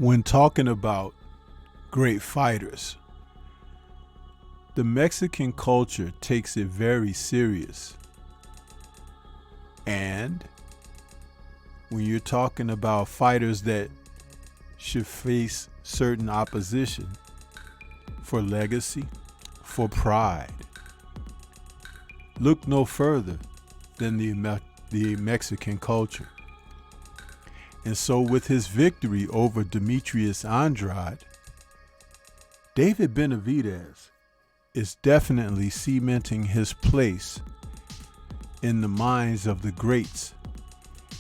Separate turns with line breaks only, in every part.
When talking about great fighters, the Mexican culture takes it very serious. And when you're talking about fighters that should face certain opposition for legacy, for pride, look no further than the Mexican culture. And so with his victory over Demetrius Andrade, David Benavidez is definitely cementing his place in the minds of the greats,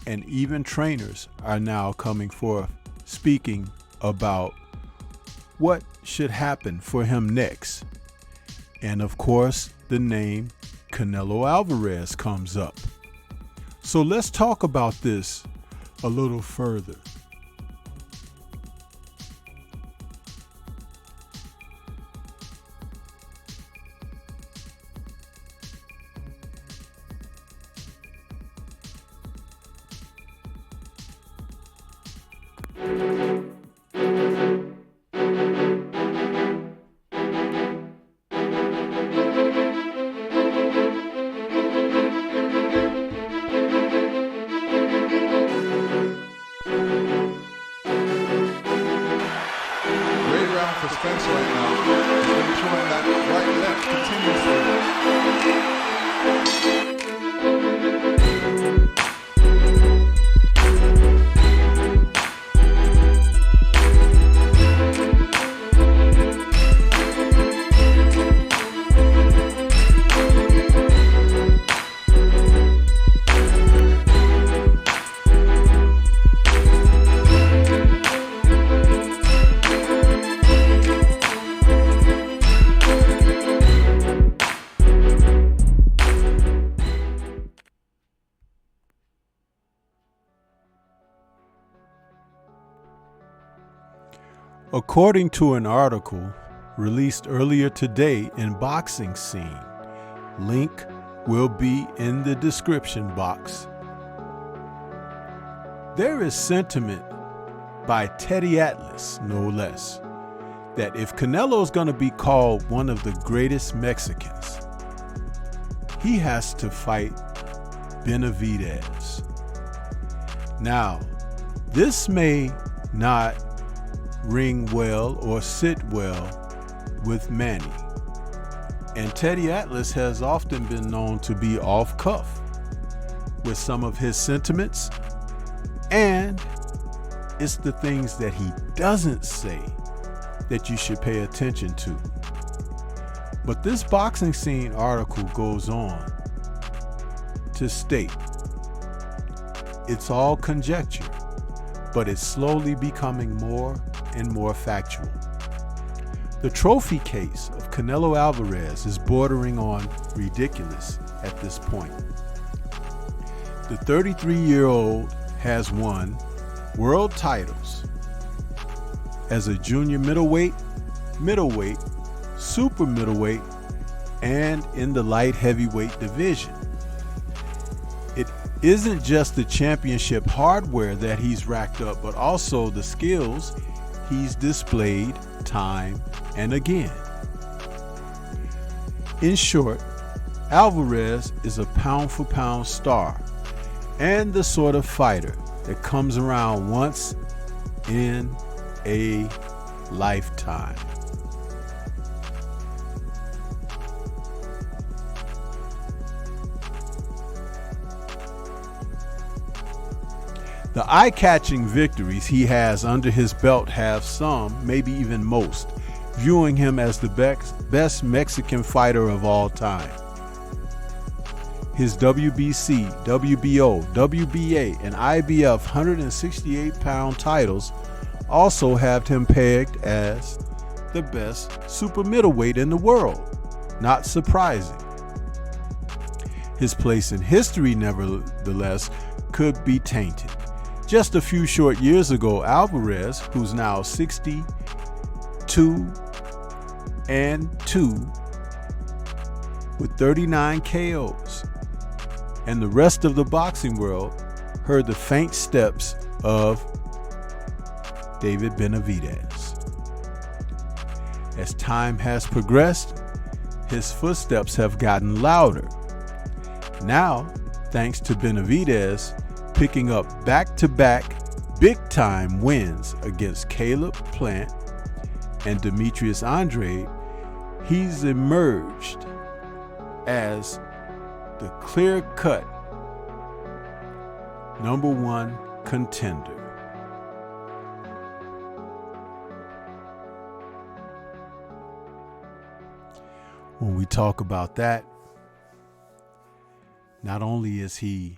and even trainers are now coming forth speaking about what should happen for him next. And of course, the name Canelo Alvarez comes up. So let's talk about this a little further.
Suspense right now. He's been throwing that right left continuously.
According to an article released earlier today in Boxing Scene, link will be in the description box. There is sentiment by Teddy Atlas, no less, that if Canelo is going to be called one of the greatest Mexicans, he has to fight Benavidez. Now, this may not ring well or sit well with Manny, and Teddy Atlas has often been known to be off cuff with some of his sentiments, and it's the things that he doesn't say that you should pay attention to. But this Boxing Scene article goes on to state it's all conjecture, but it's slowly becoming more and more factual. The trophy case of Canelo Alvarez is bordering on ridiculous at this point. The 33-year-old has won world titles as a junior middleweight, super middleweight, and in the light heavyweight division. It isn't just the championship hardware that he's racked up, but also the skills he's displayed time and again. In short, Alvarez is a pound-for-pound star and the sort of fighter that comes around once in a lifetime. The eye-catching victories he has under his belt have some, maybe even most, viewing him as the best Mexican fighter of all time. His WBC, WBO, WBA, and IBF 168-pound titles also have him pegged as the best super middleweight in the world. Not surprising. His place in history, nevertheless, could be tainted. Just a few short years ago, Alvarez, who's now 62-2, with 39 KOs, and the rest of the boxing world heard the faint steps of David Benavidez. As time has progressed, his footsteps have gotten louder. Now, thanks to Benavidez picking up back-to-back big-time wins against Caleb Plant and Demetrius Andrade, he's emerged as the clear-cut #1 contender. When we talk about that, not only is he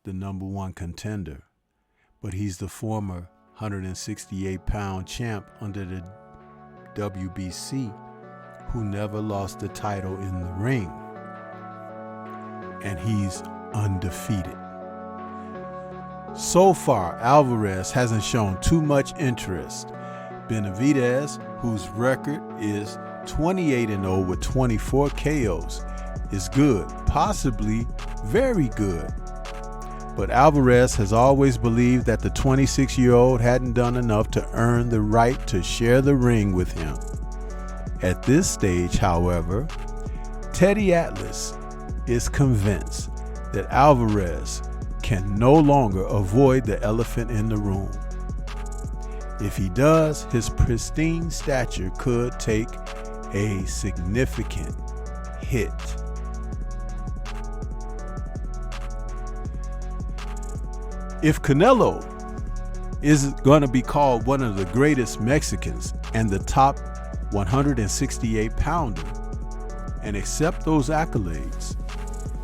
the #1 contender, but he's the former 168-pound champ under the WBC who never lost the title in the ring. And he's undefeated. So far, Alvarez hasn't shown too much interest. Benavidez, whose record is 28-0 with 24 KOs, is good, possibly very good. But Alvarez has always believed that the 26-year-old hadn't done enough to earn the right to share the ring with him. At this stage, however, Teddy Atlas is convinced that Alvarez can no longer avoid the elephant in the room. If he does, his pristine stature could take a significant hit. If Canelo is going to be called one of the greatest Mexicans and the top 168-pounder and accept those accolades,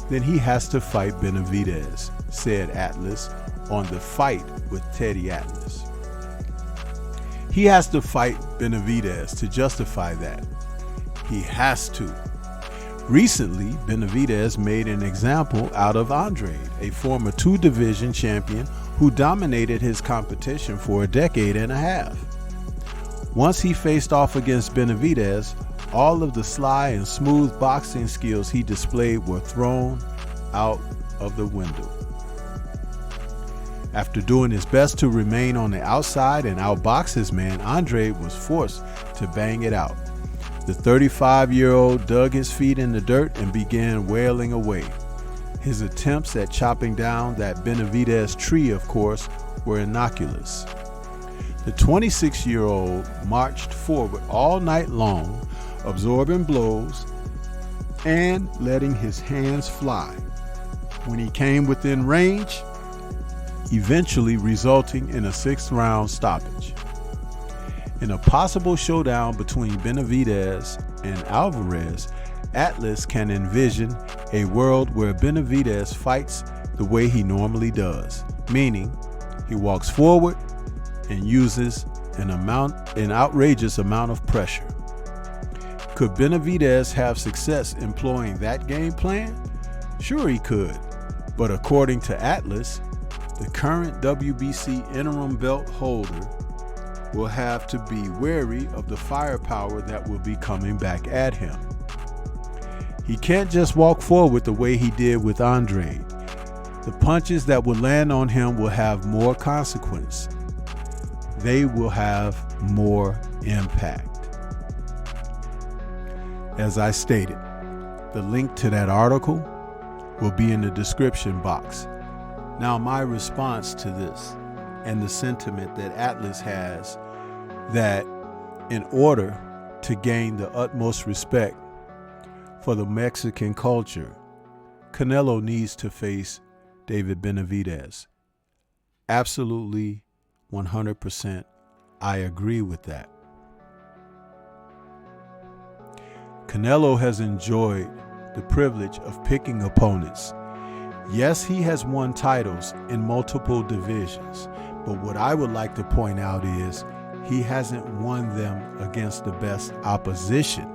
then he has to fight Benavidez, said Atlas on The Fight with Teddy Atlas. He has to fight Benavidez to justify that. He has to. Recently, Benavidez made an example out of Andrade, a former 2-division champion who dominated his competition for a decade and a half. Once he faced off against Benavidez, all of the sly and smooth boxing skills he displayed were thrown out of the window. After doing his best to remain on the outside and outbox his man, Andrade was forced to bang it out. The 35-year-old dug his feet in the dirt and began wailing away. His attempts at chopping down that Benavidez tree, of course, were innocuous. The 26-year-old marched forward all night long, absorbing blows and letting his hands fly. When he came within range, eventually resulting in a 6th-round stoppage. In a possible showdown between Benavidez and Alvarez, Atlas can envision a world where Benavidez fights the way he normally does, meaning he walks forward and uses an outrageous amount of pressure. Could Benavidez have success employing that game plan? Sure he could, but according to Atlas, the current WBC interim belt holder will have to be wary of the firepower that will be coming back at him. He can't just walk forward the way he did with Andrade. The punches that will land on him will have more consequence. They will have more impact. As I stated, the link to that article will be in the description box. Now, my response to this and the sentiment that Atlas has, that in order to gain the utmost respect for the Mexican culture, Canelo needs to face David Benavidez. Absolutely, 100%, I agree with that. Canelo has enjoyed the privilege of picking opponents. Yes, he has won titles in multiple divisions, but what I would like to point out is he hasn't won them against the best opposition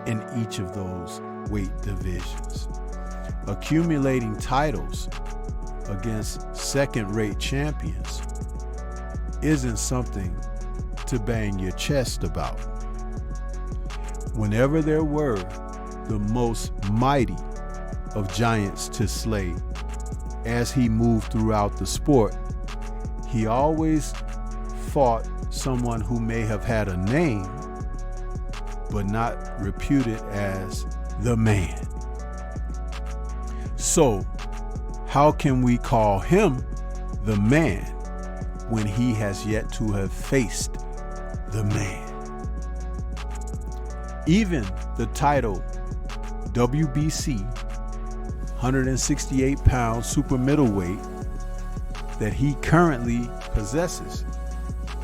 in each of those weight divisions. Accumulating titles against second-rate champions isn't something to bang your chest about. Whenever there were the most mighty of giants to slay, as he moved throughout the sport, he always fought someone who may have had a name, but not reputed as the man. So, how can we call him the man when he has yet to have faced the man? Even the title WBC 168-pound super middleweight that he currently possesses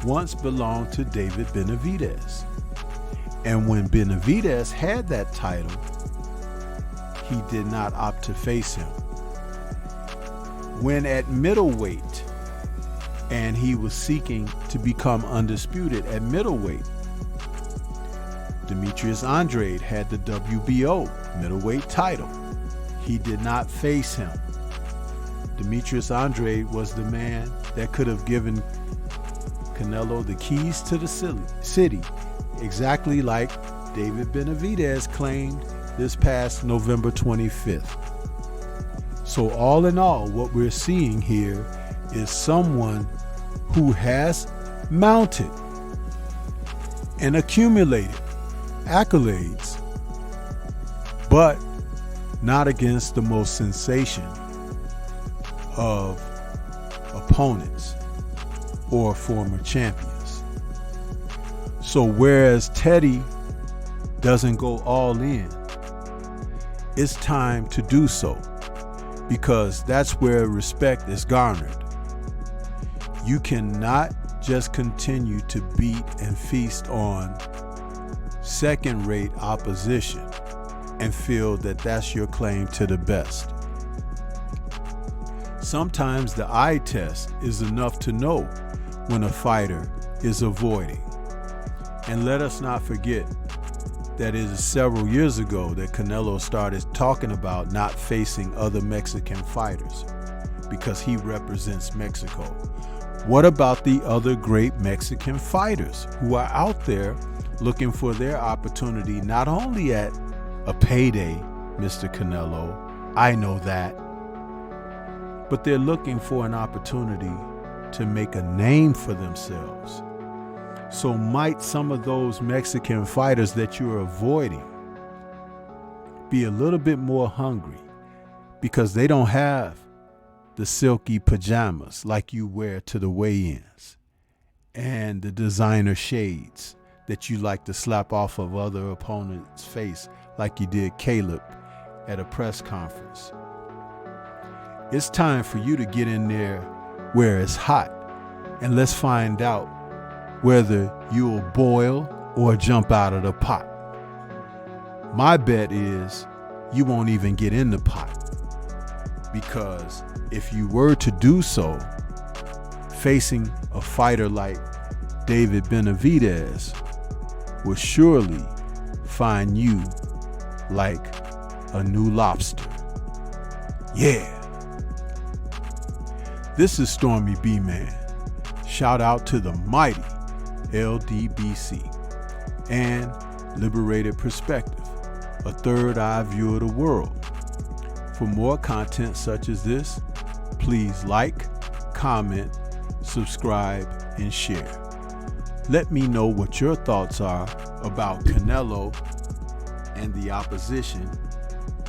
once belonged to David Benavidez. And when Benavidez had that title, he did not opt to face him. When at middleweight, and he was seeking to become undisputed at middleweight, Demetrius Andrade had the WBO middleweight title. He did not face him. Demetrius Andrade was the man that could have given Canelo the keys to the city, exactly like David Benavidez claimed this past November 25th. So all in all, what we're seeing here is someone who has mounted and accumulated accolades, but not against the most sensation of opponents or former champions. So whereas Teddy doesn't go all in, it's time to do so, because that's where respect is garnered. You cannot just continue to beat and feast on second-rate opposition and feel that that's your claim to the best. Sometimes the eye test is enough to know when a fighter is avoiding. And let us not forget that it is several years ago that Canelo started talking about not facing other Mexican fighters because he represents Mexico. What about the other great Mexican fighters who are out there looking for their opportunity, not only at a payday, Mr. Canelo, I know that, but they're looking for an opportunity to make a name for themselves. So might some of those Mexican fighters that you're avoiding be a little bit more hungry because they don't have the silky pajamas like you wear to the weigh-ins and the designer shades that you like to slap off of other opponents' face like you did Caleb at a press conference. It's time for you to get in there where it's hot, and let's find out whether you'll boil or jump out of the pot. My bet is you won't even get in the pot, because if you were to do so, facing a fighter like David Benavidez will surely find you like a new lobster. Yeah. This is Stormy B-Man. Shout out to the mighty LDBC and Liberated Perspective, a third eye view of the world. For more content such as this, please like, comment, subscribe, and share. Let me know what your thoughts are about Canelo and the opposition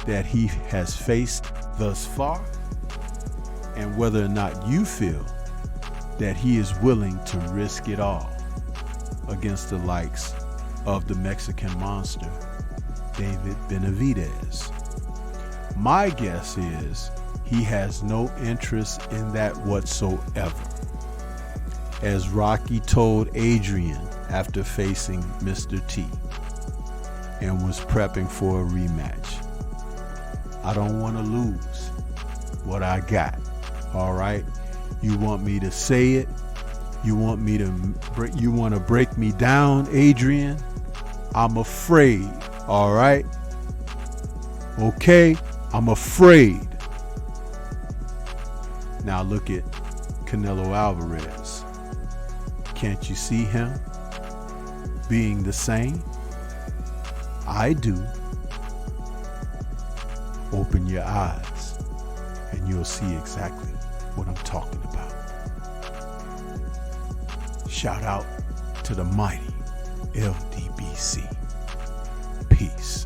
that he has faced thus far, and whether or not you feel that he is willing to risk it all against the likes of the Mexican monster, David Benavidez. My guess is he has no interest in that whatsoever, as Rocky told Adrian after facing Mr. T and was prepping for a rematch. I don't want to lose what I got. All right, you want me to say it? You want to break me down, Adrian? I'm afraid. All right. Okay, I'm afraid. Now look at Canelo Alvarez. Can't you see him being the same? I do. Open your eyes and you'll see exactly what I'm talking about. Shout out to the mighty LDBC. Peace.